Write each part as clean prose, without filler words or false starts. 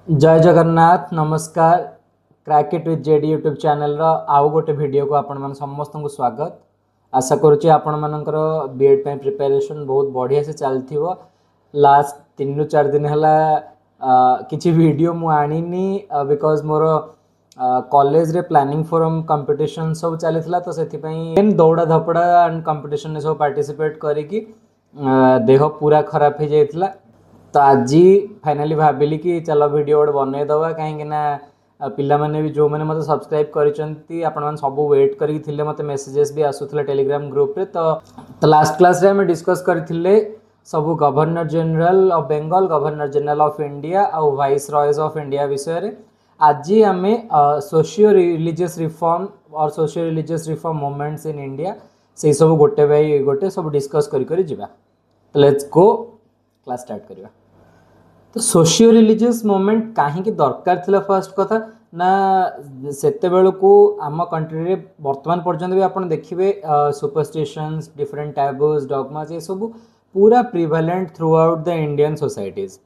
जय जगन्नाथ नमस्कार। Crack it with JD YouTube channel रो आउ गोटे वीडियो को आपण मन समस्त को स्वागत। आशा करुच्ची आपण मानकर बीएड पे प्रिपरेशन बहुत बढ़िया से चलथिवो। लास्ट 3 ରୁ 4 दिन हला किछि वीडियो मु आनिनी बिकॉज मोर कॉलेज रे प्लानिंग फोरम कंपटीशन सब चलीथिला तो सेथि पई दौड़ा धपड़ा एंड कंपटीशन सब पार्टिसिपेट करी की देह पूरा खराब हो जाइथिला। तो आज फाइनाली भाविली कि चलो वीडियो गोटे बनईदवा कहीं पिला माने भी जो मैंने मत सब्सक्राइब करिसेंती आपण मन सब वेट करी थिले मते मेसेजेस भी आसुथिले टेलीग्राम ग्रुप रे। तो लास्ट क्लास रे हम डिस्कस करथिले सब governor general of Bengal, governor general of India और वाइस रॉयज ऑफ इंडिया विषय रे। आज आम सोशियो रिलीजियस रिफॉर्म और socio religious reform movements in India से सब गोटे बाय गोटे सब डिस्कस करी जिबा। तो लेट्स गो क्लास स्टार्ट करिया। तो सोशियो रिलीजियस मूवमेंट कहीं दरकार थिला फर्स्ट कथा ना सेते बेलू को आम कंट्री रे वर्तमान पर्यंत भी आपण देखिबे सुपरस्टिशंस डिफरेंट टैबूज डॉगमास ये सब पूरा prevalent through out the Indian societies.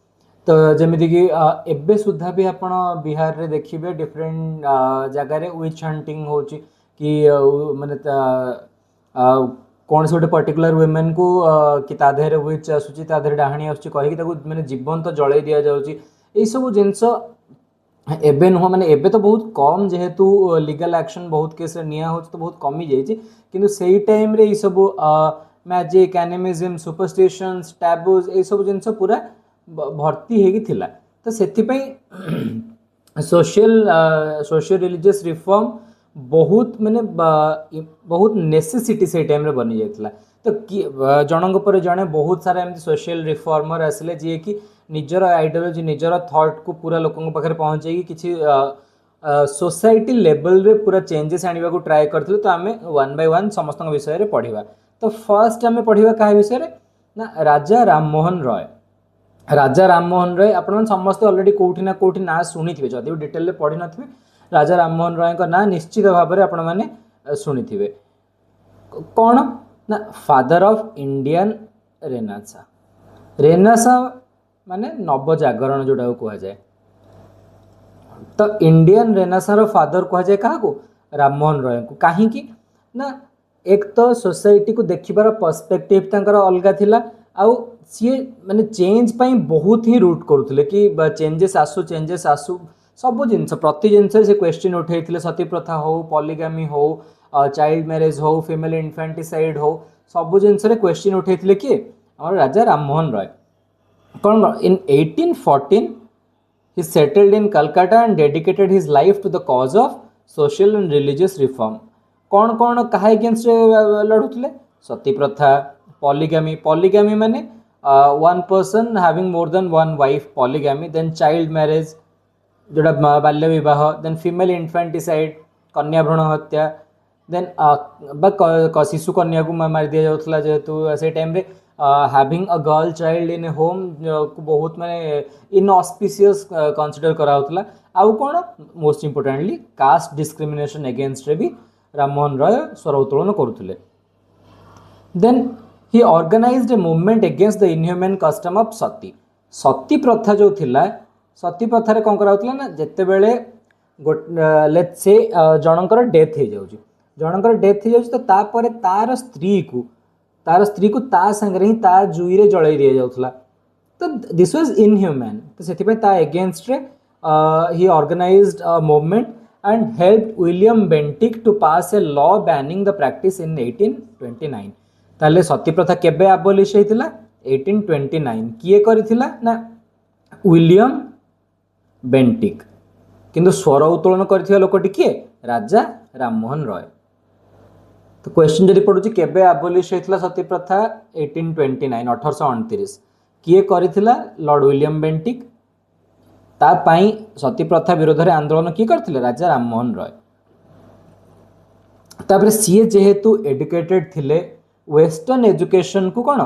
तो जमीती कि एबे सुधा भी आपण बिहार रे देखिबे डिफरेंट जगह रे विच हंटिंग होची कि माने कौन से गोटे पर्टिकुलर वुमेन को कि ता देहरे विच आसुची ता देहरे डाहाणी आसुची कहि ताको माने जीवंत जळै दिया जाउची। ए सब जिंस एबे नुह माने एबे तो बहुत कम जेहेतु लीगल एक्शन बहुत केस निया हो तो बहुत कमी जाइए किंतु सेही टाइम रे ई सब मैजिक एनिमिज्म सुपरस्टिशंस टैबूज ए सब जिंस पूरा भर्ती हेगी थिला। तो सेथि पई सोशल रिलीजियस रिफॉर्म बहुत माने बहुत नेसेसिटी से टाइम रे बनी जाइतला। तो जनक पर जने बहुत सारा एमती सोशल रिफॉर्मर आसिले जे कि निजर आइडियोलॉजी निजर थॉट को पूरा लोकन पाखे पहुँचे किसी सोसाइटी लेवल रे पूरा चेंजेस आनिबा को ट्राई करथिलु। तो आमे वन बाय वन समस्त विषय रे पढ़िबा। तो फर्स्ट आमे पढ़िबा का विषय रे ना राजा राममोहन रॉय। राजा राममोहन रॉय आपण समस्त ऑलरेडी कोठी ना कोठी ना सुनी थिबे जदि डिटेल रे पढ़ी नथिबे राजा राममोहन रॉय का ना निश्चित भाव में आपण मैंने शुणी थे। कौन ना father of Indian renaissance. Renaissance माने नवजागरण जोटा कह जाए। तो इंडियन रेनेसां रो फादर कह जाए क्या को राममोहन रॉय को। कहीं ना एक तो सोसाइटी को देखिबार पर्सपेक्टिव तांकर अलगा थिला आउ सी माने चेंज पाई बहुत ही रूट करुले कि चेंजेस आसू सब जिनस प्रति जिनस से क्वेश्चन उठे सती प्रथा हो पॉलीगामी हो चाइल्ड मैरिज हो फीमेल इन्फेंटिसाइड हो सब जिनस क्वेश्चन उठे किए और राजा राममोहन रॉय। कौन इन 1814 he settled in Calcutta and dedicated his life to the cause of social and religious reform। कौन कौन कहा अगेंस्ट लड़ुले सती प्रथा पॉलीगामी पॉलीगामी माने one person having more than one wife polygamy then child marriage जोड़ा बाल्य विवाह देन फीमेल इन्फेंटिसाइड कन्या भ्रूण हत्या देन शिशु कन्या को मार दिया जाउथला जेहेतु से टाइम रे having a girl child in home को बहुत माने इनऑस्पिशियस कंसीडर कराउथला। आउ कोन most importantly caste discrimination against रे भी राममोहन रॉय स्वर उत्तोलन करुथले। Then he organized a movement against the inhuman custom of sati. Sati प्रथा जो थिला सती प्रथार कौन कराउथला ना जेते बेले लेट्स से जनकर डेथ हो जाउची जनकर डेथ हो जाउची तो तापर तार स्त्री को ता संगे ही ता जुई रे जळै दिया जाउथला। तो दिस वाज इनह्यूमन। तो सेति पे ता अगेंस्ट रे he organized a movement and helped William Bentinck to pass a law banning the practice in 1829। ताले सती प्रथा केबे अबॉलिश हेतिला 1829 किए करिथिला ना विलियम बेंटिक किंतु स्वर उत्तोलन करथिबा लोकटी किए राजा राममोहन रॉय। तो क्वेश्चन जदि पड़ुची केबे अबॉलिश हेतिला सती प्रथा 1829 1829 किए करिथिला लॉर्ड विलियम बेंटिक। ता पाई सती प्रथा विरोध रे आंदोलन किए करथिले राजा राममोहन रॉय। तापर सीए जेहेतु एजुकेटेड थिले वेस्टर्न एजुकेशन को कौन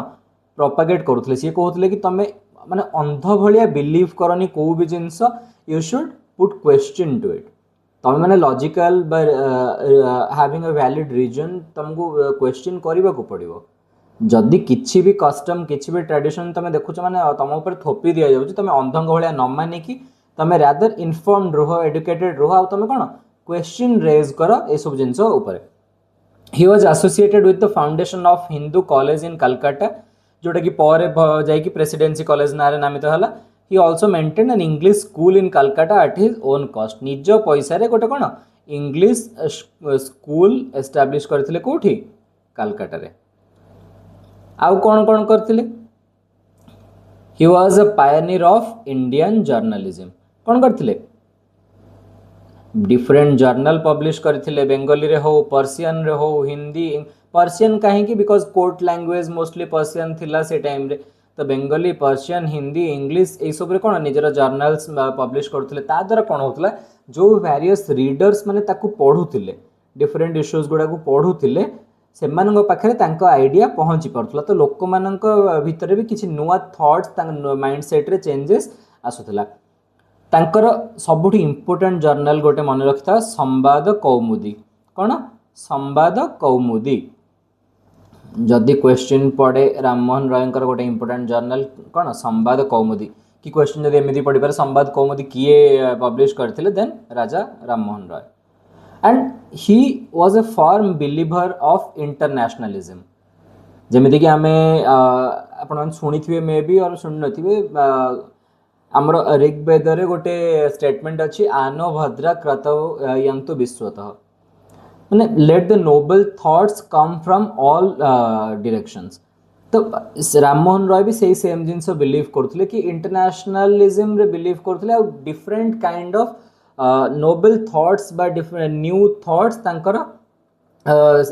प्रोपागेट करुथिले सी कहउथिले कि तमे माने अंध भलिया बिलीव करनी को भी since you should put question to it. तमे माने logical having a valid reason तुमको क्वेश्चन करबा को पड़िबो। जदि किसी भी कस्टम किसी भी ट्रेडिशन तुम देखुच माने तुम ऊपर थोपी दि जाऊँ तुम अंधंग भाया न मानिकी तमे रादर इनफॉर्म्ड रहो एडुकेटेड रहो आ तमे कोन क्वेश्चन रेज कर ए सब जिंस ऊपर he was associated with the foundation of Hindu college इन कलकत्ता जोटा कि पर जाई कि प्रेसिडेंसी कॉलेज नारे नामित हला ही also maintain an English school in Calcutta at his own cost निज पैसा रे गोटे कोन इंग्लिश स्कूल एस्टाब्लिश करथिले कोठी कलकत्ता रे आउ कोन कोन करथिले he was a pioneer of Indian journalism कोन करथिले डिफरेंट जर्नल पब्लिश करथिले बेंगली रे हो पर्शियन रे हो हिंदी पर्शियन काहे कि because court language mostly Persian थिला से टाइम रे तो बेंगली पर्शियन हिंदी इंग्लिश ए सब रे कोन निजर जर्नल्स पब्लिश करथिले ता द्वारा कोन होतला जो वेरियस रीडर्स माने ताकू पढुथिले डिफरेंट इश्यूज गुडा को पढुथिले सेमानଙ୍କ पाखरे तांको आइडिया पहुंची पड़थला तो लोक मानଙ୍କ भितरे भी किछि नुवा थॉट्स तांग माइंड सेट रे चेंजेस आसुथला तांकर सबुठी इंपोर्टेंट जर्नल गोटे मन रखिता संवाद कौमुदी कौन संवाद कौमुदी जदि क्वेश्चन पड़े राममोहन रॉय गोटे इंपोर्टेंट जर्नल कौन संवाद कौमुदी कि क्वेश्चन जब एमती पड़ पारे संवाद कौमुदी किए पब्लिश करथिले then Raja Rammohan Roy and he was a firm believer of internationalism जमीती कि आमे आपण शुणी मे बी और शुणी नथिबे आमर ऋग्वेद रे गोटे स्टेटमेंट अच्छी आनो भद्रा क्रतव यंतु विश्वतः माने let the Nobel thoughts come from all directions तो राममोहन रॉय भी सही सेम जिनस बिलीव करथिले कि इंटरनेशनलिज्म रे बिलीव करथिले आ different kind of noble thoughts बा डिफरेंट न्यू थॉट्स तांकर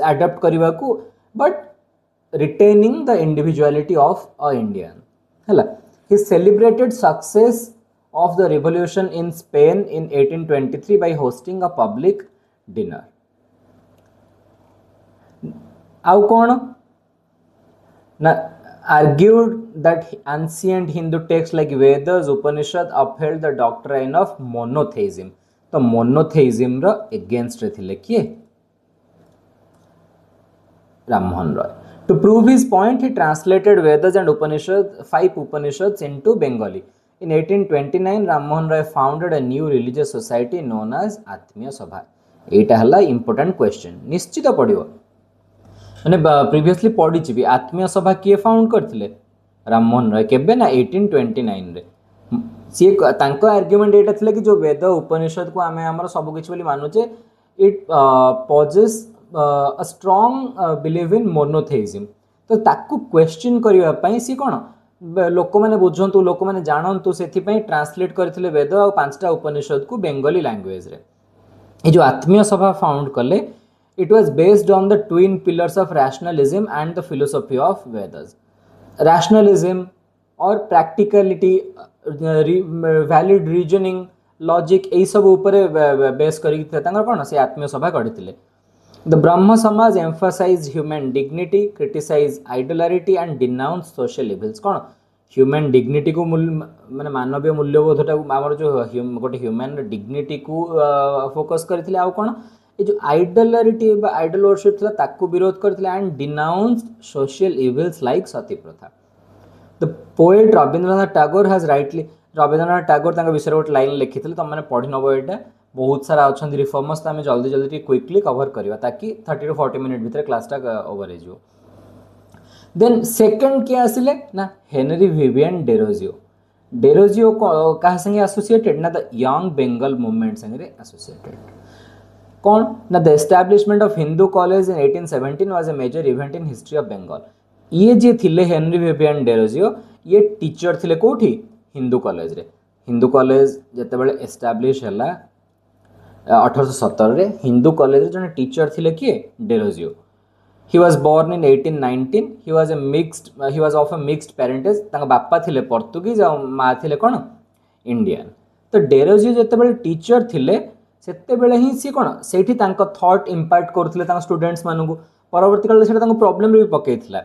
अडॉप्ट करबा को but retaining the individuality of a Indian हला He celebrated success of the revolution in Spain in 1823 by hosting a public dinner. How कौन ना argued that ancient Hindu texts like Vedas, Upanishad upheld the doctrine of monotheism. तो monotheism रा against रे थिले किए Rammohan Roy. To prove his point, he translated Vedas and Upanishads, 5 Upanishads into Bengali. In 1829, Ram Mohan Roy founded a new religious society known as Atmiya Sabha. एटा हला important question. निश्चित पड़ियो माने previously पढ़ी छी आत्मीय सभा किए फाउंड करथिले राममोहन रॉय केबे ना 1829 रे सी तांको आर्गुमेंट एटा थिले कि जो वेद उपनिषद को आमे हमर सब किछ बोली मानुचे it possess a strong believe in monotheism तो ताकू क्वेश्चन करिया पई सी कोन लोक माने बुझंतु लोक माने जानंतु सेथि पई ट्रांसलेट करथिले वेद और 5टा उपनिषद को बेंगली लैंग्वेज रे ए जो आत्मीय सभा फाउंड कले it was based on the twin pillars of rationalism and the philosophy of Vedas rationalism और प्रैक्टिकलिटी वैलिड रीजनिंग लॉजिक ए सब ऊपर बेस करी तांगर कोन से आत्मीय सभा गढितिले The Brahma Samaj emphasized human dignity, criticized idolatry and denounced social evils. कौन human dignity को माने मानवीय मूल्यबोधटा आमर जो गोटे ह्यूमन डिग्निटी को फोकस करथिले आ कोन ए जो आइडोलरिटी बा आइडल वर्शिप थिला ताकू विरोध करथिले and denounced social evils like sati प्रथा. The poet Rabindranath Tagore has rightly Rabindranath Tagore तांका विषय गोटे लाइन लिखिथिले त माने पढि नबो एटा बहुत सारा अच्छा रिफॉर्मर्स तो आम जल्दी जल्दी क्विकली कवर करवा ताकि 30 to 40 मिनट भितर क्लासटा ओवर हो. देन सेकंड किए आसिले ना हेनरी विवियन डेरोजियो डेरोजियो क्या संगे एसोसिएटेड ना द यंग बेंगल मूवमेंट संगे एसोसिएटेड कौन ना the establishment of Hindu college in 1817 was a major event in history of Bengal. ये जे थिले हेनरी विवियन डेरोजियो ये टीचर थिले कोठी हिंदू कॉलेज रे हिंदू कॉलेज जते बेले एस्टैब्लिश हला 1817 रे हिंदू कॉलेज रे जने टीचर थिले किए Derozio. He was born in 1819. He was of a mixed parentage तांका बापा थिले पोर्तुगीज आ मां थिले कोन इंडियन. तो डेरोजियो जते बेले टीचर थिले सेते बेले ही सी कोन सेठी तांका थॉट इंपैक्ट करथिले तांका स्टूडेंट्स मानकु परवर्ती काल सेटा तांका प्रॉब्लम रे भी पकेइथिला.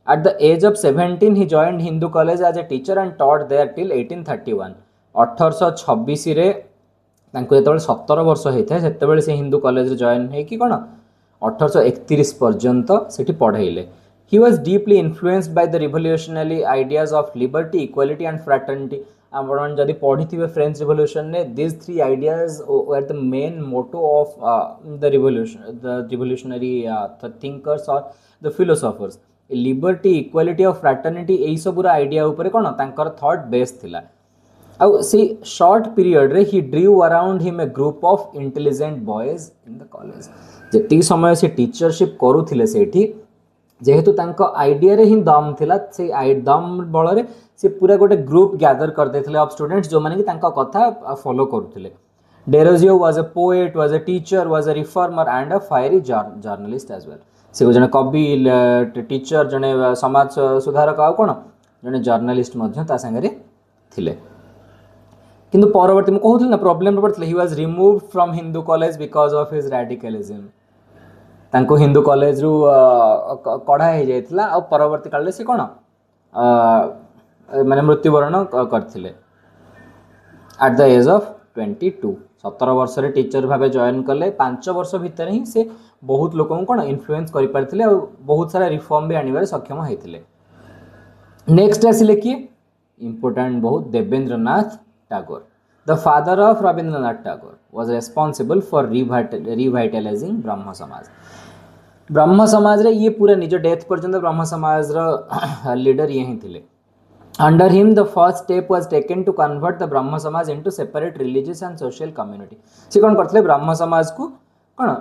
At the age of 17 he joined Hindu college as a teacher and taught there till 1831. 1826 रे तांको जेतेबेले 17 वर्ष होता है से हिंदू कॉलेज जॉइन होगी कौन 1831 पर्यंत सेठी पढ़ाइले. He was deeply influenced by the revolutionary ideas of liberty equality and fraternity. आपण जदि पढ़ी फ्रेंच रिवोल्यूशन ने this 3 ideas were the main motto of the revolutionary thinkers और the philosophers liberty equality of fraternity यही सब idea ऊपर कौन तांकर थॉट बेस थिला आउ सी शॉर्ट पीरियड रे he drew around him a group of intelligent boys in the college जेती समय से टीचरशिप करूथिले सेठी जेहेतु तांको आइडिया रे ही दम थिला से दम बल रे से पूरा गोटे ग्रुप गैदर कर देथिले ऑफ स्टूडेंट्स जो माने कि तांको कथा फॉलो करूथिले Derozio was a poet was a teacher was a reformer and a fiery journalist as well से जने कवि टीचर जने समाज सुधारक आ कोन जने जर्नलिस्ट मध्य ता संगे थिले किंतु परवर्ती मु कहूथिल ना प्रॉब्लम पड़थिले he was removed from Hindu college because of his radicalism तांको हिंदू कॉलेज रु कढ़ा हो जाइथिला आ परवर्ती काल से कोन माने मृत्युवरण करथिले एट द एज ऑफ 22 17 वर्ष रे टीचर भाबे जॉइन कले 5 वर्ष भीतर ही से बहुत लोक कोन इन्फ्लुएंस करि पारथिले और बहुत सारा रिफॉर्म भी आनिबार सक्षम होइथिले नेक्स्ट आसिले कि इंपोर्टेंट बहुत Debendranath Tagore the father of Rabindranath Tagore was responsible for revitalising Brahmo Samaj रे ये पूरा निज डेथ पर्यंत ब्रह्म समाज रो लीडर ये ही थिले under him the first step was taken to convert the Brahmo Samaj into separate religious and social community से कोन करथले ब्रह्म समाज को कोन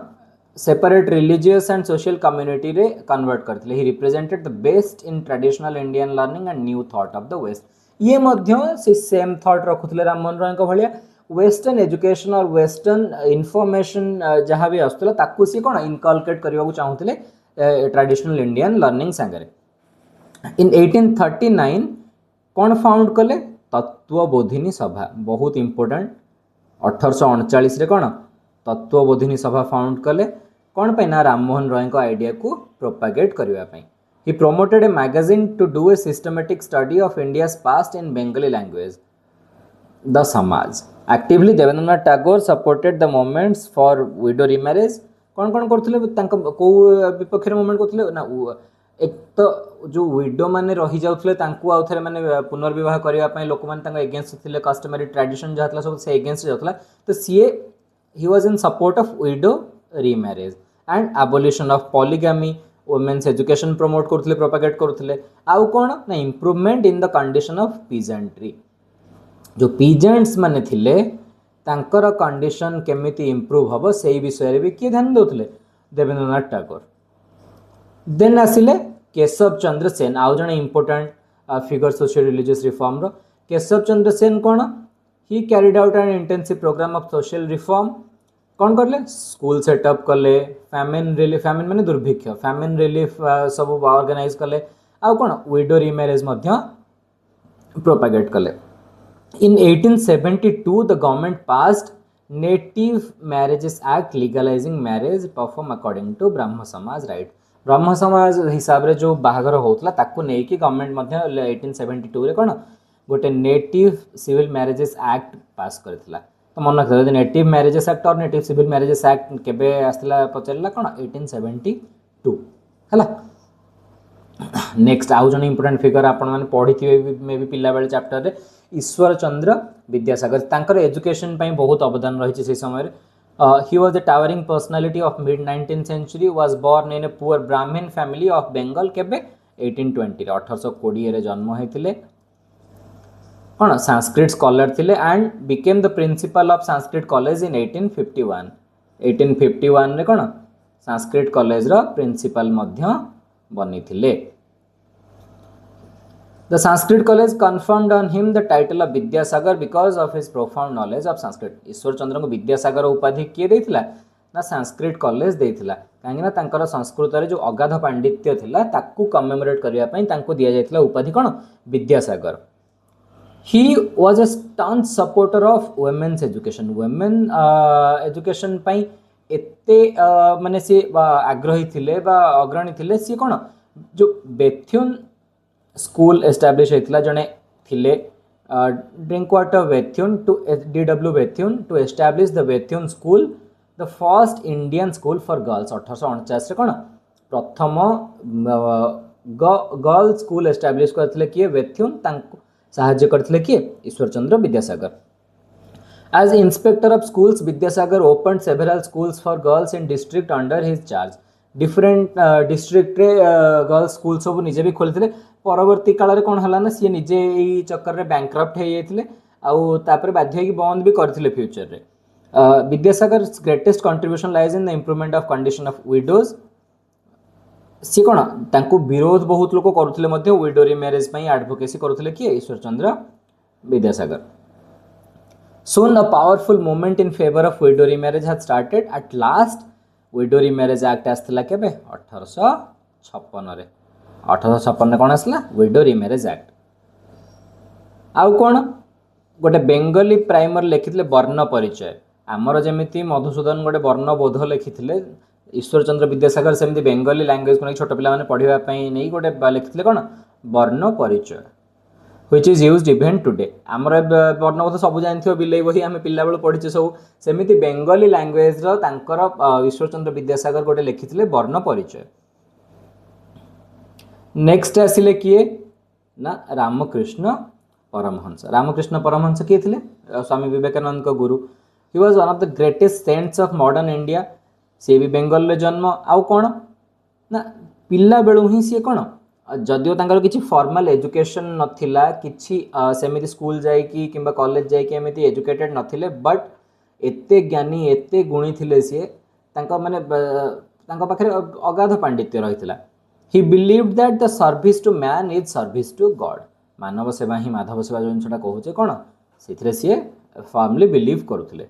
separate religious and social community रे कन्वर्ट करथले he represented the best in traditional Indian learning and new thought of the west ये मध्य से सेम थॉट रखुथले राम मोहन राय को भलिया वेस्टर्न एजुकेशन और वेस्टर्न इनफॉरमेशन जहाँ भी आसुला ताकू सी कोन इनकलकेट करबा को चाहुथले ट्रेडिशनल इंडियन लर्निंग संगरे इन 1839 कौन फाउंड कले तत्वबोधिनी सभा बहुत इंपोर्टेंट 1839 रे कौन तत्वबोधिनी सभा फाउंड कले कौन पे ना राम मोहन रॉय को आइडिया को प्रोपागेट करबा पई he promoted a magazine to do a systematic study of India's past in Bengali language the Samaj actively Devendranath Tagore supported the movements for widow remarriage कौन कौन करथले तांको को विपक्ष मूवमेंट करथले ना एक तो जो विडो माने रही जाउथले तांको आउ थरे माने पुनर्विवाह करिया पई लोक माने तांको अगेंस्ट थिले कस्टमरी ट्रेडिशन जातला सब से अगेंस्ट जातला तो सीए he was in support of widow remarriage and abolition of polygamy women's education promote करथले प्रोपागेट करथले आउ कोन ना improvement in the condition of peasantry जो पीजेंट्स माने थिले तांकर कंडीशन केमिति इंप्रूव हबो सेही विषय रे भी के ध्यान दोथले देवेंद्रनाथ टैगोर देन आसिले केशव चंद्र सेन आउ जने important figure social religious reform रो केशव चंद्र सेन कोन he carried out an intensive program of social reform कौन करले स्कूल सेटअप कले फैमिन रिलीफ फैमिन माने दुर्भिक्ष फैमिन रिलीफ सब ऑर्गेनाइज कले आउ कोन विडो रीमैरेज मध्य प्रोपागेट कले in 1872 the government passed native marriages act legalising marriage perform according to Brahmo समाज राइट ब्रह्म समाज हिसाब रे जो बाहागर होतला ताकू नै कि गवर्नमेंट मध्य 1872 रे कोन गोटे native civil marriages act pass करथिला तो मन रखियो नेटिव मैरिजेस एक्ट और नेटिव सिविल मैरिजेस एक्ट केबे आस्थिला पचरला कोन 1872 हला नेक्स्ट आउ जन इंपोर्टेंट फिगर आपण माने पढिथिबे मे भी पिला बेले चैप्टर रे ईश्वर चंद्र विद्यासागर तांकर एजुकेशन पई बहुत अवदान रहिछि से समय रे he was a towering personality of mid 19th century was born in a poor brahmin family of bengal केबे 1820 रे 1820 रे जन्म हेतिले कोन संस्कृत स्कॉलर थिले and became the principle of Sanskrit college in 1851 रे कोन संस्कृत कॉलेज रो प्रिंसिपल मध्य बनी थिले The Sanskrit college conferred on him the title of Vidyasagar because of his profound knowledge of Sanskrit. Ishwar Chandra को विद्यासागर उपाधि किए देथिला ना संस्कृत कॉलेज देथिला काहेकि ना तांकर संस्कृत रे जो अगाध पांडित्य थिला ताकू कमेमोरेट करिया पई तांको दिया जायतिला उपाधि कोन Vidyasagar he was a staunch supporter of women's education women education पई एते माने से आग्रही थिले बा अग्रणी थिले सी कोन जो बेथ्युन स्कूल एस्टाब्लिश होता जड़े थिले Drinkwater Bethune to DW Bethune to establish the Bethune school the first Indian school for girls 1849 कौन प्रथम गर्ल स्कूल एस्टाब्लिश करते किए वेथ्यून साहाय्य करथिले किए Ishwar Chandra Vidyasagar. As inspector of schools, Vidyasagar opened several schools for girls in district under his charge. Different district रे girls school सब निजे भी खोली परवर्ती काल रे कोन हला ना सी निजे ई चक्कर रे बैंकरप्ट हे जाइथिले आउ तापर बाध्य कि बंद भी करथिले फ्यूचर रे। Vidyasagar's greatest contribution lies in the improvement of condition of widows. सी कोन तांको विरोध बहुत लोक करुथिले मध्ये विडो रीमैरेज पई एडवोकेसी करुथिले कि ईश्वर चंद्र Vidyasagar. Soon a powerful movement in favor of widow remarriage had started. At last, widow remarriage act आसला केबे 1856 रे। 1856 कोन आसला widow remarriage act। आउ कोन गोटे बेंगली प्राइमर लिखिथिले वर्ण परिचय। आमर जेमिति मधुसूदन गोटे वर्ण बोध लिखिथिले ईश्वर चंद्र विद्यासागर सेमिति बेंगली लैंग्वेज को छोट पिला माने पढिबा पई नै गोटे लिखिथिले कोन वर्ण परिचय which is used even today। आमर वर्णबोध सब जानथियो बिलै बही आमे पिल्ला बेल पढिचे सब सेमिति बेंगली लैंग्वेज रो तांकर ईश्वर चंद्र विद्यासागर गोटे लिखिथिले वर्ण परिचय। नेक्स्ट आसिले किए ना रामकृष्ण परमहंस। रामकृष्ण परमहंस किए थिले स्वामी विवेकानंद को गुरु। He was one of the greatest saints of modern India. से भी बेंगल रे जन्म आउ कोन ना पिल्ला बेलु ही से कोन जदिओ तांकर किछि फॉर्मल एजुकेशन नथिला किछि सेमिति स्कूल जाई कि किंबा कॉलेज जाई कि एमिति एजुकेटेड नथिले बट एते ज्ञानी एते गुणी थिले से तांका माने तांका पाखरे अगाध पांडित्य रहितला। He believed that the service to man is service to God. मानव सेवा ही माधव सेवा जो जिनसटा कहूचे कोन सेथिरे से फर्मली बिलीव करूथिले।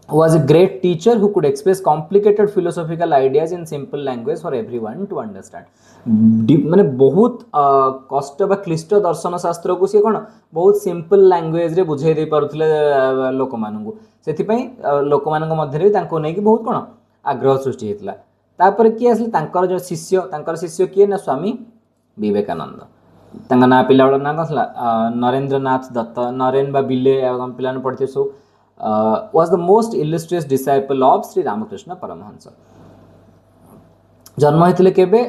Was a great teacher who could express complicated philosophical ideas in simple language for everyone to understand। माने बहुत कष्ट बा क्लिष्ट दर्शन शास्त्र को सी कोन बहुत सिंपल लैंग्वेज रे बुझाई दे पारुथिले लोक माननकु सेथि पई लोक माननक मध्ये रे तांको नै कि बहुत कोन आग्रह सृष्टि हेतला। तापर कि आसले तांकर शिष्य किए ना स्वामी विवेकानंद। तांका ना पिला वाला ना कसला नरेंद्रनाथ दत्त नरेन बा बिले पिलाने पढ़ते सो was the most illustrious disciple of Sri Ramakrishna Paramahansa। जन्म होइतिले केबे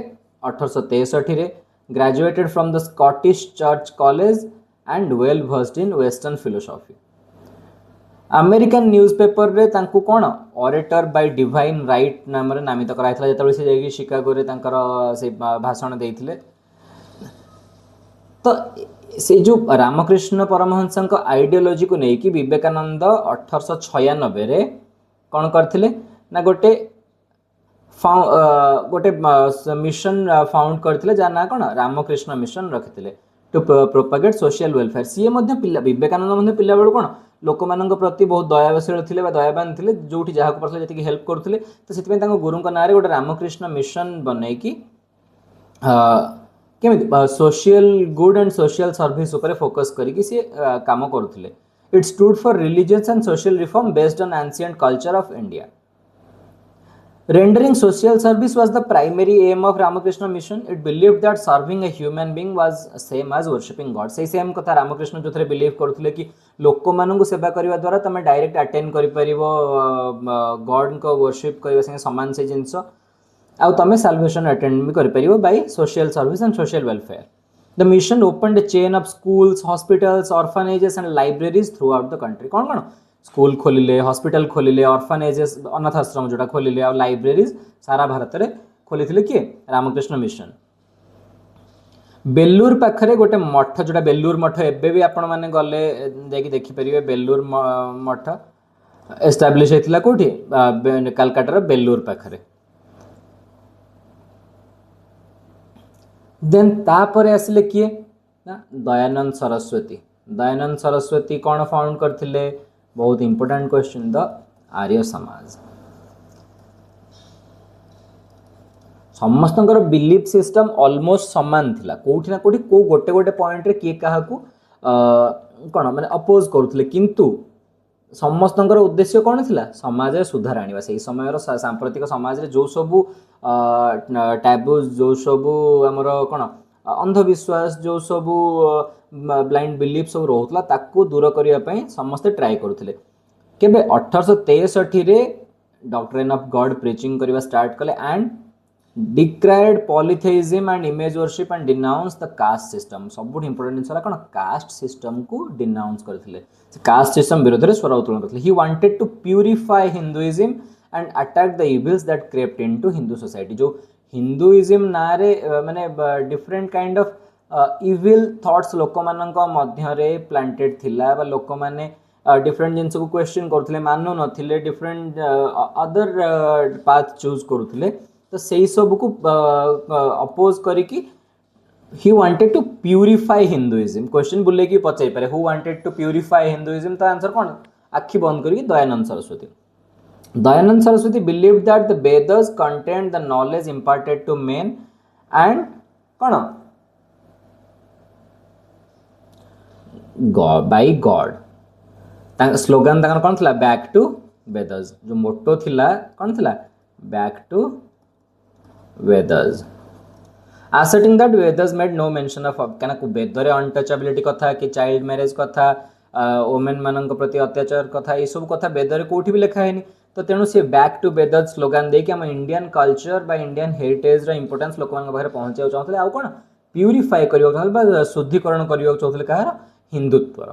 1863 रे। graduated from the Scottish Church College and well versed in western philosophy। American newspaper रे तांकु कोन ऑरेटर बाय डिवाइन राइट नाम रे नामित कराइथला जेतबे से जाई शिकागो रे तांकर से भाषण देइथिले। तो से जो रामकृष्ण परमहंस आइडियोलॉजी को लेकिन विवेकानंद 1896 रे कौन करथिले ना गोटे गोटे मिशन फाउंड करथिले जा ना कौन रामकृष्ण मिशन रखिथिले टू प्रोपागेट सोशल वेलफेयर। सी मध्य पिला विवेकानंद मध्य पिला बेल कौन लोक मानक प्रति बहुत दयाशील थिले बा दयावान थिले जोठी जहा को परले जति हेल्प करथिले। तो सेति तांको गुरुंक नारे गोटे रामकृष्ण मिशन बनै कि केमिति social good and social service ऊपर फोकस करिकि से काम करुथिले। It stood for religious and social reform based on ancient culture of India. Rendering social service was the primary aim of Ramakrishna mission। It believed that serving a human being was same as worshipping God। से same कथा रामकृष्ण जो थरे believe करथुले कि लोक मानन को सेवा करबा द्वारा तमे डायरेक्ट अटेन करि परिबो गॉड को वर्शिप करबा संगे समान से जिंस आउ तमे साल्वेशन अटेंड भी कर परिबो by social service and social welfare. The mission opened a chain of schools, hospitals, orphanages and libraries throughout the country। कौन कौन स्कूल खोलिले हॉस्पिटल खोलिले ऑर्फनेजेस अनाथ आश्रम जोटा खोलिले और लाइब्रेरीज सारा भारत रे खोलिथिले किए रामकृष्ण मिशन। बेलूर पाखरे गोटे मठ जोटा बेलूर मठ एबे भी आपण माने गले जाकी देखि परिबे बेलूर मठ एस्टैब्लिश हेतिला कोठी कलकत्ता रे बेलूर पाखरे। देन तापर आसिले किए ना दयानंद सरस्वती। दयानंद सरस्वती कौन फाउंड करथिले बहुत important question the Arya Samaj. समस्तंकर belief system almost समान थिला कोठी ना कोठी को गोटे गोटे पॉइंट रे किए काहा को कोन माने अपोज करथिले किंतु समस्तंकर उद्देश्य कौन थिला समाज रे सुधार आनिबा। सेही समय रो सांप्रतिक समाज रे जो सब टैबू जो सब हमर कोन अंधविश्वास जो सब ब्लाइंड बिलीफ सब रोहतला ताकू दूर करिया पई समस्त ट्राई करथिले। केबे 1863 रे डॉक्ट्रिन ऑफ गॉड प्रीचिंग करबा स्टार्ट कले and decried polytheism and image worship and denounce the caste system सब इंपोर्टेंट जिनस कौन कास्ट सिस्टम को डिनाउंस करथिले कास्ट सिस्टम विरोध में स्वर उत्तोलन करथिले he wanted to purify Hinduism and attack the evils that crept into Hindu society जो हिंदुइज्म ना रे माने different kind of evil thoughts लोक मानक मध्य रे प्लांटेड थिला बा लोक माने डिफरेंट जिनस को क्वेश्चन करथिले मानु नथिले डिफरेंट अदर पाथ चूज करथिले तो से सब को अपोज करिकी he wanted to purify Hinduism question बुले की पचाई पारे who wanted to purify Hinduism तो आंसर कौन आखि बंद करिकी Dayanand Saraswati believed that the Vedas content the knowledge imparted to men and कौन गॉड बाय गॉड स्लोगन तक कौन थिला बैक टू वेदस जो मोटो थिला कौन थिला back to Vedas asserting that Vedas made no mention of क्या वेदरे अनटचेबिलिटी कथा कि चाइल्ड मैरिज कथा वोमेन मान प्रति अत्याचार कथा ये सब कथा वेदरे कौटी भी लिखा है तो तेणु सी बैक टू वेदस स्लोगान देकी आम इंडियन कल्चर बा इंडियन हेरिटेज इंपोर्टेंस लोक पाखे पहुँचा चाहते आउ कौन प्यूरिफाई करने शुद्धिकरण करने चाहते कहार हिंदुत्व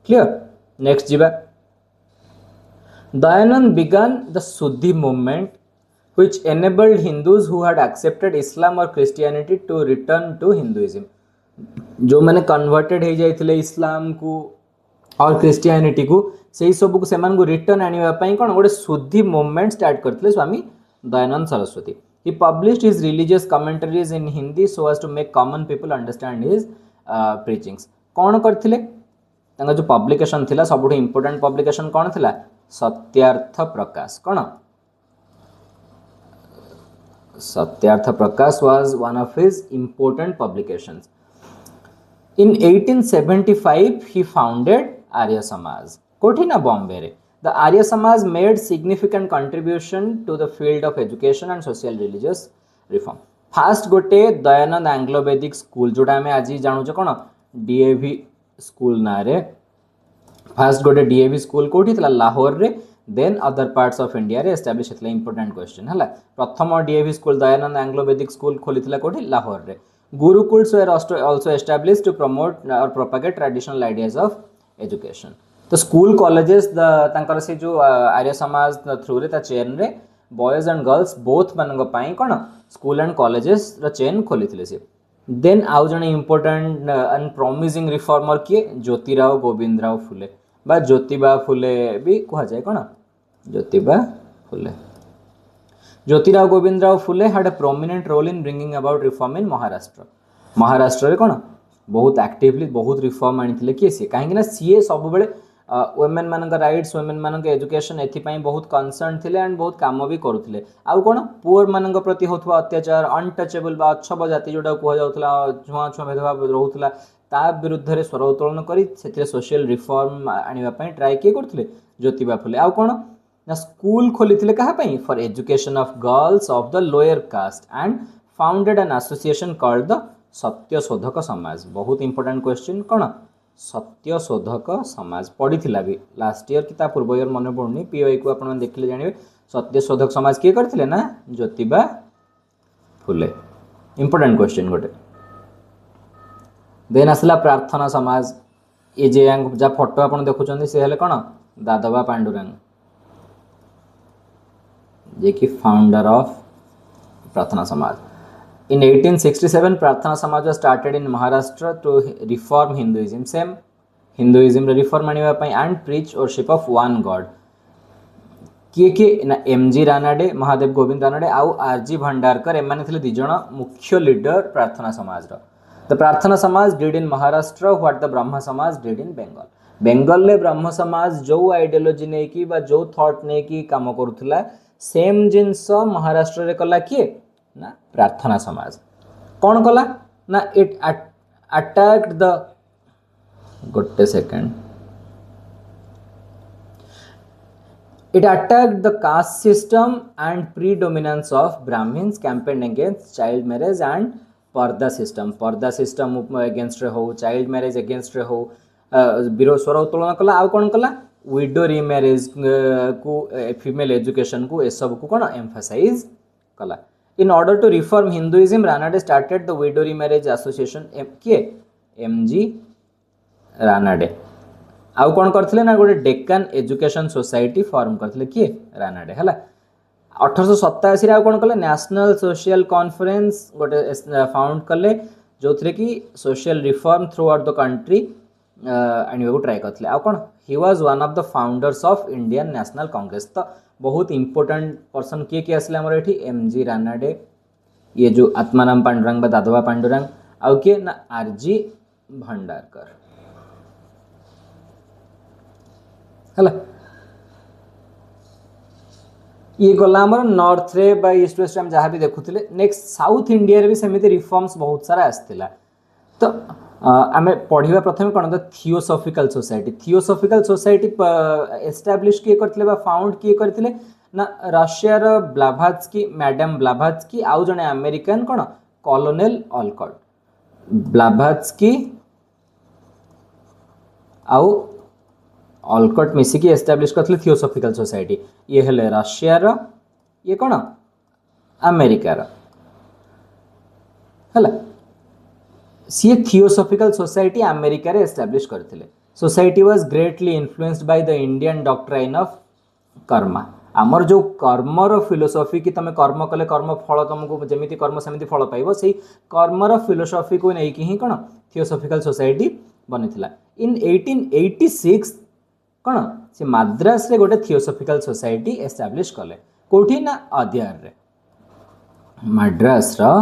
क्लियर नेक्स्ट जीवा दयानंद बिगन द शुद्धि movement which enabled Hindus who had accepted Islam or Christianity to return to Hinduism जो मैंने कन्वर्टेड हो जाइथिले इस्लाम को और क्रिश्चियनिटी को से सब को सेमान को रिटर्न आनिबा पई कोन गोटे शुद्धि मूवमेंट स्टार्ट करथिले Swami Dayanand Saraswati he published his religious commentaries in Hindi so as to make common people understand his preachings कोन करथिले तांगा जो पब्लिकेशन थिला सबुठ इंपोर्टेंट पब्लिकेशन कोन थिला सत्यार्थ प्रकाश कोन Satyartha Prakash was one of his important publications. In 1875, he founded Arya Samaj. Kothina Bombay. The Arya Samaj made significant contribution to the field of education and social religious reform. First गोटे Dayanand Anglo Vedic school जोटा आम आज जानूँ कौन DAV school ना रे first गोटे DAV school कोठी थला लाहौर रे then other parts of India रे एस्टाब्लिश हेतला इंपोर्टेंट क्वेश्चन हला प्रथम DAV school Dayanand Anglo Vedic school खोलीथिला कोठी लाहौर रे gurukuls were also established to promote और propagate traditional ideas of education तो स्कूल कॉलेजेस तांकर से जो आर्य समाज थ्रू रे ता चेन रे बॉयज एंड गर्ल्स बोथ मानक पई कोन स्कूल एंड कॉलेजेस र चेन खोलीथिले से देन आउ जने इंपोर्टेंट एंड प्रॉमिसिंग रिफॉर्मर किए ज्योतिराव गोविंदराव फुले बा ज्योतिबा फुले भी कहा जाए कौन Jyotiba Phule Jyotirao Govindrao Phule had a prominent role in bringing about reform in Maharashtra रे कौन बहुत एक्टिवली बहुत रिफॉर्म आनी किए सी कहीं सी सब बेले वोमेन मान राइट्स वोमेन मान एजुकेशन एथपाई बहुत कनसर्न थे एंड बहुत कम भी करुले आउ कौन पुअर मान प्रति होता अत्याचार अनटचेबल बा अछब जाति जोटा कहुला छुआ छुआ भेदभाव रोला ता विरुद्ध रे स्वर उत्तोलन करी से सोशल रिफॉर्म आने ट्राए किए करते ज्योतिबा फुले आउ कौन ना स्कूल खोली क्या for education of girls of the lower caste and founded an association called the Satyashodhak Samaj बहुत इंपोर्टेंट क्वेश्चन कौन सत्यशोधक समाज पड़ी भी लास्ट ईयर कि पूर्व ईयर मन पड़ुनी पीओई को आप देखिले जानिबे सत्यशोधक समाज किए करथिले ना ज्योतिबा फुले इंपोर्टेंट क्वेश्चन गोटे देन आसला प्रार्थना समाज ये जे जा फोटो आप देखुं सी हेले कौन दादबा पांडुरंग जे कि फाउंडर ऑफ प्रार्थना समाज In 1867, प्रार्थना समाज was started in Maharashtra to reform Hinduism. Same Hinduism reform आनिबा पई and preach worship of one God. किए ना MG रानाडे महादेव गोविंद रानाडे आउ RG भंडारकर एमाने थिले दि जण मुख्य लीडर प्रार्थना समाज रो. The प्रार्थना समाज did in Maharashtra what the ब्रह्म समाज did in Bengal. बेंगल ले ब्रह्म समाज जो आइडियोलॉजी ने की बा जो थॉट ने की काम करूथला सेम जिंस महाराष्ट्र रे कला किए ना प्रार्थना समाज कौन कला ना इट अटैक्ड द गोटे second it attacked the caste system and predominance of Brahmins campaign against child marriage and purdah system against हो चाइल्ड मैरिज अगेंस्ट हो विरोध स्वर उत्तोलन कला आउ कौन कला विडो रीमैरेज को फीमेल एजुकेशन को ए सब को कौन एम्फसाइज कला in order to reform Hinduism Ranade started the widow remarriage association किए एमजी रानाडे आउ कौन करथिले ना गोटे डेक्कन एजुकेशन सोसाइटी फॉर्म करथिले किए रानाडे हला 1887 रे आउ कौन कले नेशनल सोशल कॉन्फ्रेंस गोटे फाउंड कले जो थे कि social reform through out the country आने को ट्राए करते आउ कौन ही was one of the founders of Indian National Congress तो बहुत इंपोर्टेंट पर्सन किए आसले आमर ये एमजी रानाडे ये जो आत्माराम पांडुरंग दादोबा पांडुरंग आउ किए ना आरजी भंडारकर हला ये गला आमर नॉर्थ रे बा ईस्ट वेस्ट हम जहाँ भी देखुले नेक्स्ट साउथ इंडिया रे भी सेमिति रिफॉर्म्स बहुत सारा आसतिला तो आम पढ़ा प्रथम कौन द थियोसॉफिकल सोसाइटी एस्टाब्लिश किए करथिले बा फाउंड किए करथिले ना रशिया रो ब्लाभात्स्की मैडम ब्लाभात्स्की आउ जने अमेरिकन कौन कॉलोनेल ऑलकॉट ब्लाभात्स्की आउ ऑलकॉट मिसिकी एस्टाब्लिश करथिले थियोसॉफिकल सोसाइटी ये हेले रशिया रो ये कौन अमेरिका रो हला सी थियोसॉफिकल सोसाइटी अमेरिका रे एस्टाब्लिश करथिले society was greatly influenced by the Indian doctrine of Karma आमर जो कर्मर फिलोसॉफी कि तुम कर्म कले कर्म फल तुमको जमी कर्म सेमती फल पाइब से कर्मर फिलोसॉफी को लेकिन ही कौन थियोसॉफिकल सोसाइटी बनी इन 1886 कौन से मद्रास रे गोटे थियोसॉफिकल सोसाइटी एस्टाब्लिश कले कोठी ना अद्यार रे मद्रास रो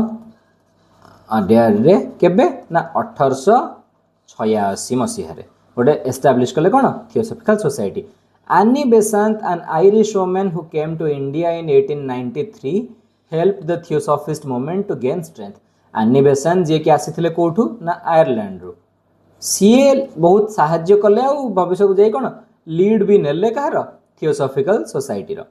अद्यार रे केबे ना 1886 मसीह रे गोटे एस्टाब्लिश कले कौन theosophical society Annie Besant, an Irish woman who came to India in 1893, helped the Theosophist movement to gain strength. Annie Besant जे कि आसीथिले कोठू ना आयरलैंड रो सीए बहुत साहाय्य कले आ भविष्य को जाई कोन लीड भी नेले कहार थियोसॉफिकल सोसाइटी रो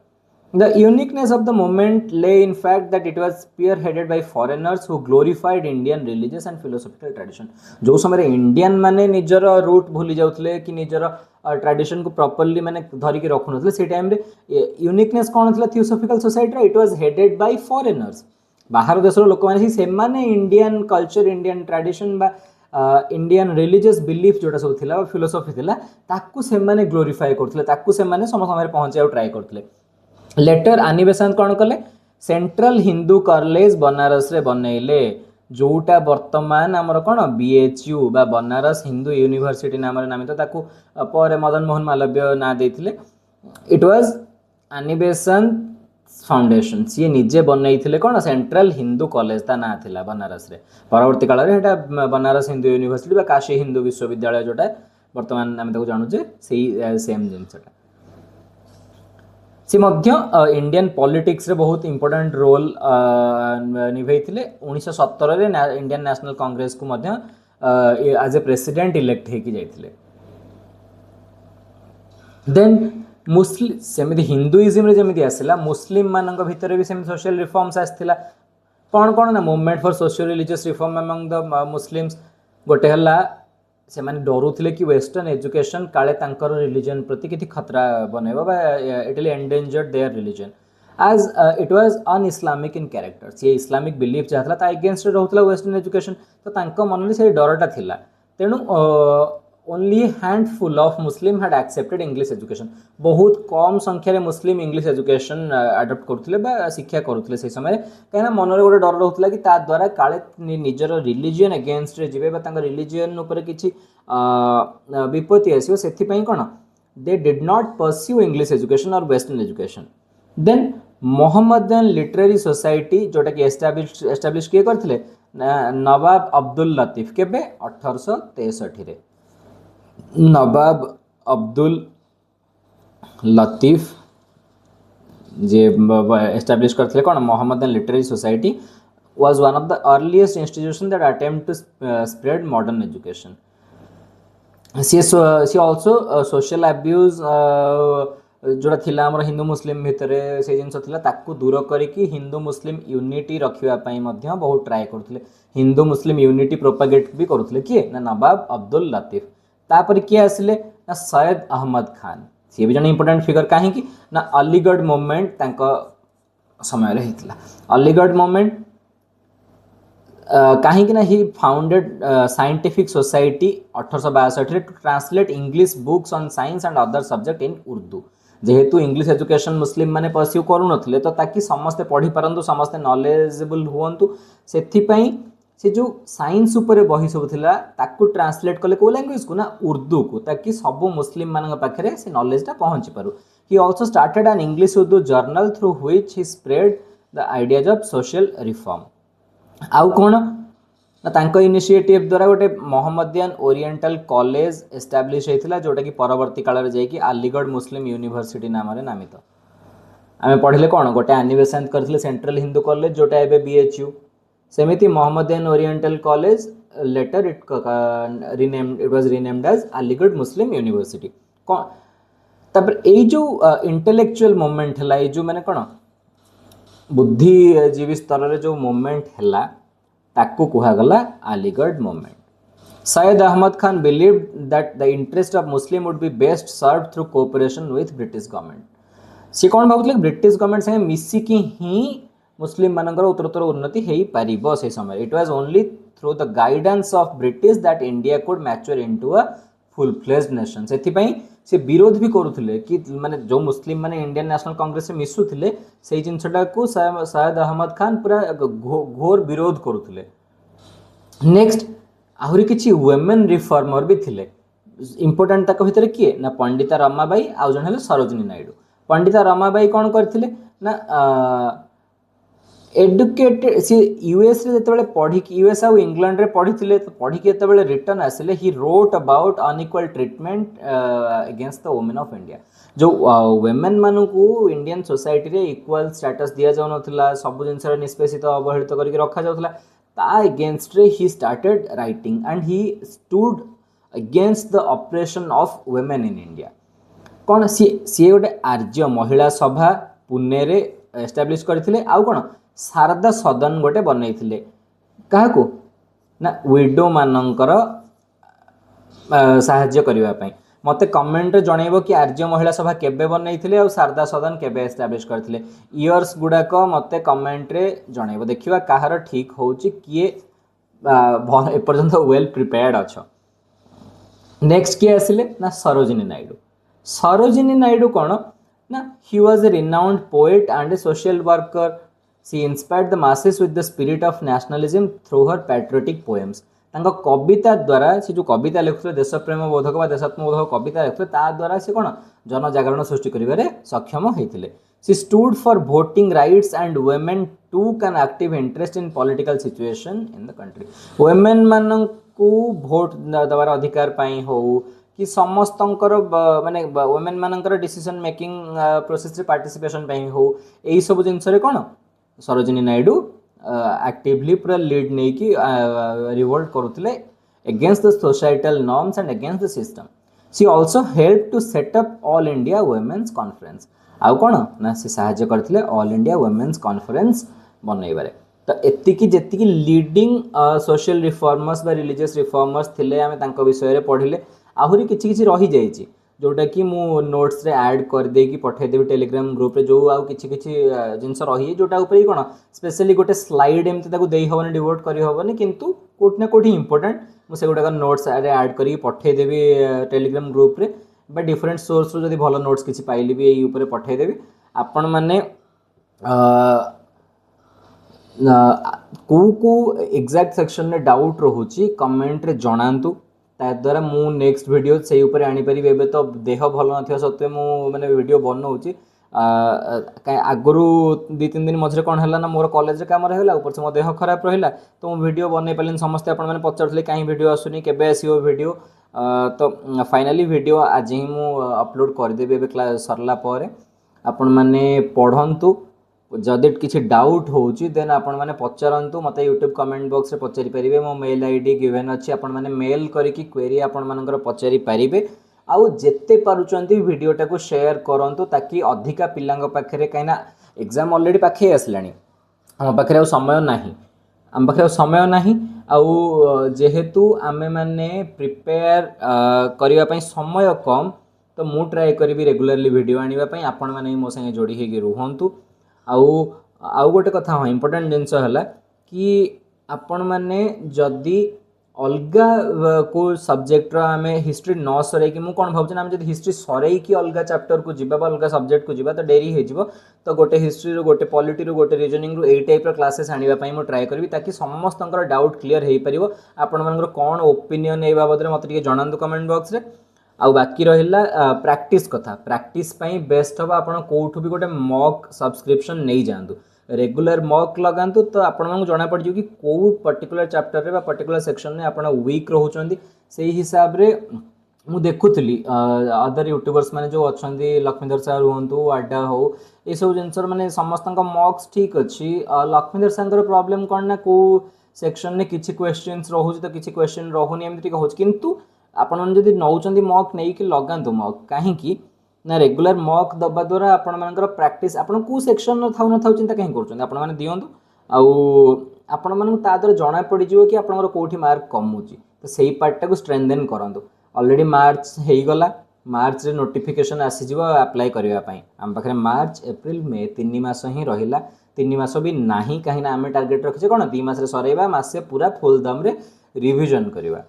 The uniqueness of the movement lay in fact that it was spearheaded by foreigners who glorified Indian religious and philosophical tradition. जो समय इंडियन माने निजर रूट भूली जाउथले कि निजर ट्रेडिशन को प्रॉपर्ली माने धरि के रखु नथले से टाइम रे यूनिकनेस कोन थला थियोसॉफिकल सोसाइटी रो it was headed by foreigners बाहर देशर लोक माने से माने इंडियन कल्चर इंडियन ट्रेडिशन बा इंडियन रिलीजियस बिलीफ जोटा सब थिला फिलोसॉफी थिला ताकू से माने ग्लोरीफाई करथले ताकू से माने समस्त समय पहुंचाउ ट्राई करथले लेटर आनी बेसांत कौन कले सेंट्रल हिंदू कॉलेज बनारस रे बनैले जोटा वर्तमान आमर कौन बीएचयू बा बनारस हिंदू यूनिवर्सिटी नाम नामित ताकू पर मदन मोहन मालव्य ना देथिले इट वाज आनी बेसांत फाउंडेशन सी निजे बनैथिले कौन सेंट्रल हिंदू कॉलेज ता ना थिला बनारस रे परवर्ती काल रे हेटा बनारस हिंदू यूनिवर्सिटी बा काशी हिंदू विश्वविद्यालय जोटा वर्तमान आम ताकू जानू जे सेही सेम जिनसटा सी मध्य इंडियन पॉलिटिक्स रे बहुत इंपोर्टेंट रोल निभैथिले 1917 रे इंडियन नेशनल कांग्रेस को मध्य एज ए प्रेसिडेंट इलेक्ट हेकी जाइथिले देन मुस्लिम सेमिति हिंदुइज्म रे जेमिति आसिला मुस्लिम मानक भितर भी सेमिति सोशल रिफॉर्म्स आस्थिला कोन कोन ना movement for social religious reform among the Muslims गोटे हला से माने डरुथिले कि वेस्टर्न एजुकेशन काले तांकर रिलीजन प्रति किति खतरा बनेबा बा it will endangered their religion as it was un Islamic in character से इस्लामिक बिलीफ जाथला ता अगेंस्ट रहउथला वेस्टर्न एजुकेशन तो तांको मन से डरटा थिला तेनु only handful of Muslim had accepted English education बहुत कम संख्या रे मुस्लिम इंग्लिश एजुकेशन अडॉप्ट करथले बा शिक्षा करथले से समय कहना मन रे गोटे डर रहउथला कि ता द्वारा काले निजर रिलीजन अगेंस्ट रे जिवे बा तांका रिलीजन ऊपर किछि विपत्ति आसीओ सेथि पई कोन they did not pursue English education और western education then Mohammedan literary society जोटा कि एस्टाब्लिश किए करथले नवाब अब्दुल लतीफ केबे 1863 रे नवाब अब्दुल लतीफ जे एस्टाब्लिश करथिले कोन Mohammedan literary society was one of the earliest institution that attempt to spread modern education सी आल्सो सोशल अब्यूज जोड़ा थिला हमर हिंदू मुस्लिम भितरे से जिनस थिला ताकू दूर करिकि हिंदू मुस्लिम यूनिटी रखिया पई मध्य बहुत ट्राई करथिले हिंदू मुस्लिम यूनिटी प्रोपेगेट भी करथिले किए ना नवाब अब्दुल लतीफ तापर किए आसिले ना सैयद अहमद खान सी भी जन इंपोर्टेंट फिगर कहीं ना अलीगढ़ मूवमेंट तांको समय होता अलीगढ़ मूवमेंट कहीं he founded scientific society 1862 to translate English books on science and other subject in Urdu जेहेतु इंग्लिश एजुकेशन मुस्लिम माने परस्यू करूनथिले तो ताकि समस्ते पढ़ी पारंतु समस्ते नॉलेजेबल हुअंतु सेथिपई से जो साइंस उपरे बही सब थिला ताकू ट्रांसलेट कले को लैंग्वेज को ना उर्दू को ताकि सब मुस्लिम मान पाखे से नॉलेजटा पहुँची Paru he also started an English Urdu journal through which he spread the ideas of social reform आउ कौन ना तांको इनिशिएटिव द्वारा गोटे मोहम्मदियन ओरिएंटल कॉलेज एस्टाब्लिश होता जोटा कि परवर्ती काल में जाकि अलीगढ़ मुस्लिम यूनिवर्सिटी नाम नामित आम पढ़ले कौन गोटे एनिवेशन करथिले सेंट्रल हिंदू कॉलेज जोटा एबे बीएचयू सेमिति Mohammedan oriental college later it was renamed as Aligarh Muslim university कौन तापर ए जो इंटेलेक्चुअल मूवमेंट है जो मैंने कौन बुद्धिजीवी स्तर में जो मूवमेंट है ताकू कुहागला Aligarh movement Syed Ahmed Khan believed that the interest of Muslim would be best serve through cooperation with British government सी कौन भावुले ब्रिटिश गवर्नमेंट संगे मिसिकी ही मुस्लिम मानकर उत्तरोत्तर उन्नति हो पार से समय it was only through the guidance of British that India could mature into a full fledged nation से विरोध भी करुले कि माने जो मुस्लिम माने इंडियन नेशनल कांग्रेस में मिसुले से जिनटा को सैयद अहमद खान पूरा घोर विरोध करुले नेक्स्ट आहरी किछि वुमेन रिफॉर्मर भी थिले इंपोर्टेंट तक भितर किए ना पंडिता रमाबाई आउ जन हेले सरोजिनी नायडू पंडिता रमाबाई कौन करथिले ना एडुकेटेड सी यूएस रे जतबेले पढ़ी यूएस आ इंग्लैंड रे पढ़ी थिले तो पढ़ी के जतबेले रिटर्न आसिले he wrote about unequal treatment against the women of India जो वुमेन मानू को इंडियन सोसाइटी रे इक्वल स्टेटस दिया जाउ नथिला सब जिंस रे निष्पेषित अवहेलित करके रखा जाउथला ता अगेंस्ट रे he started writing and he stood against the operation of women in India कौन सी गोटे आर्य महिला सभा पुणे रे एस्टाब्लिश करथिले आउ कौन शारदा सदन गोटे बनई क्या ना विडो मानकर साहाय्य करने मते कमेंट जनइब कि आर्य महिला सभा केबे बनई और शारदा सदन केबे एस्टाब्लिश करथिले इयर्स गुड़ाक मते कमेंट रे जनइब देखिबा कहार ठीक होउची किए एपर्यंत वेल प्रिपेयर्ड अच्छा नेक्स्ट किए आसिले ना सरोजिनी नायडू कौन ना he was a renowned poet and a social worker she inspired the masses with the spirit of nationalism through her patriotic poems तांको कविता द्वारा से जो कविता लिखुले देश प्रेम बोधक बा देशात्मबोधक कविता लिखुले ता द्वारा से कौन जनजागरण सृष्टि करिवारे सक्षम होइथिले सी stood for voting rights and women took an active interest in political situation in the country women मानकू वोट दबार अधिकार पाई हो कि समस्त माने वुमेन मानकर डिसीजन मेकिंग प्रोसेस रे पार्टिसिपेशन पाई हो एई सब जिंस रे कौन सरोजिनी नायडू एक्टिवली पूरा लीड नहीं कि रिवोल्ट करुले against the societal norms and against the system सी also help to set up all India women's conference आउ कौन ना से साहाय्य करथिले ऑल इंडिया वुमेन्स कॉन्फ्रेंस बनइबारे तो एतिकी जेतिकी लीडिंग सोशल रिफॉर्मर्स बा रिलीजियस रिफॉर्मर्स थिले आमे तांको विषय रे पढ़िले आहुरी किछि किछि रही जाइछि जोटा कि मु नोट्स रे ऐड कर दे कि पठे देबी टेलीग्राम ग्रुप रे जो आउ किछि किछि जिंस रही जोटा ऊपर कोन स्पेशली गोटे स्लाइड एमते ताको देई होबनी डिवोट करी होबनी किंतु कोट ना कोठी इंपोर्टेंट मु से गोटा नोट्स रे ऐड करी पठे देबी टेलीग्राम ग्रुप रे बा डिफरेंट सोर्स रो जदी भलो नोट्स किछि पाइली भी एई ऊपर पठे देबी आपण माने को एग्जैक्ट सेक्शन रे डाउट रहउची कमेंट रे जणांतु ता द्वारा मु नेक्स्ट वीडियो से ऊपर आनी परिबे एबे तो देह भल नथिया सत्वे मु माने वीडियो बनौची आगुरु 2-3 दिन मझे कौन है ना मोर कॉलेज काम रहा ऊपर से मो देह खराब रहा तो मुझे वीडियो बन पारे समस्ते आपने पचारे कहीं वीडियो आसुनी केबे आसो वीडियो तो फाइनाली वीडियो आज ही मुझे अपलोड करदेवी ए क्लास सरला आपण मैंने पढ़ंतु जदि किसी डाउट होची देन आपण मैंने पचारंतु मते यूट्यूब कमेंट बॉक्स रे पचारि परिबे मो मेल आईडी गिवन अछि आपण मैंने मेल करिकी क्वेरी आपण मानकर पचारि परिबे आउ जेते पारुचंती वीडियोटा को शेयर करंतु ताकि अधिका पिलांग पाखरे काइना एग्जाम ऑलरेडी पाखे आसलानी हम पाखरे समय नाही हम पाखरे समय नाही आउ जेहेतु आमे माने प्रिपेयर करिवा पई समय कम तो मु ट्राई करिवि रेगुलरली वीडियो आनिबा पई आपण माने मो संगे जोड़ी हेगी रुहंतु आउ आउ गोटे कथा हाँ इंपोर्टेंट जिनस है कि आपण मैंने जदि अलग को सब्जेक्ट आम हिस्ट्री न सर कि कौन भावुँ आम जब हिस्ट्री सरई कि अलग चैप्टर को जीवा अलग सब्जेक्ट को जीवा तो डेरी हो तो गोटे हिस्ट्री गोटे पॉलिटी गोटे रीजनिंग यही टाइप क्लासेस आने मुझे ट्राए करी ताकि समस्त डाउट क्लीयर हो पार आपण मन कौन ओपिनियन ए बाबद में मत जनातु कमेंट बॉक्स रे आउ बाकी रहा प्रैक्टिस कथा प्रैक्टिस बेस्ट हम आप कौटू भी गोटे मॉक सब्सक्रिप्शन नहीं जातु रेगुलर मॉक लगातु तो आपको जना पड़ कि कौ पर्टिकुलर चैप्टर रे पर्टिकुलर सेक्शन में आप वीक रोचंती से हिसाब रे मु देखुली अदर यूट्यूबर्स मैंने जो अच्छा लक्ष्मीधर सार हूँ आडा हो ये सब जिन मैंने समस्त मॉक्स ठीक अच्छी लक्ष्मीधर सार प्रॉब्लम कौन ना कौ सेक्शन में किसी क्वेश्चंस रोचे तो किसी क्वेश्चन रोनी एमती हो किंतु आपण जब नौकरी मॉक नहीं कि लगातु मॉक कहीं ना रेगुलर मॉक दबा द्वारा आपर प्रैक्टिस आपड़ कौ सेक्शन था न था चिंता कहीं कर दिंतु आपण मानक द्वारा जना पड़ कि आपंकर कौटी मार्क कमुची तो सही पार्टा को स्ट्रेंथेन करूँ ऑलरेडी मार्च हो गला मार्च रे नोटिफिकेशन आसीज अप्लाई करने आम पाखे मार्च एप्रिल मे 3 मास ही रहा 3 मास भी ना कहीं आम टार्गेट रखीचे कौन 2 मास सरवा मसे पूरा फुल दम रे रिविजन करवा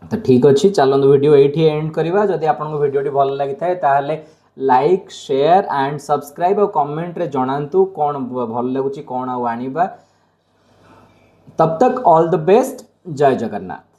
तो ठीक अच्छे चलते वीडियो ये एंड करवा जदि आपको वीडियो भल लगी था ताहले लाइक शेयर एंड सब्सक्राइब और कमेंट रे जनातु कौन भल लगुच कौन आनिबा तब तक ऑल द बेस्ट जय जगन्नाथ।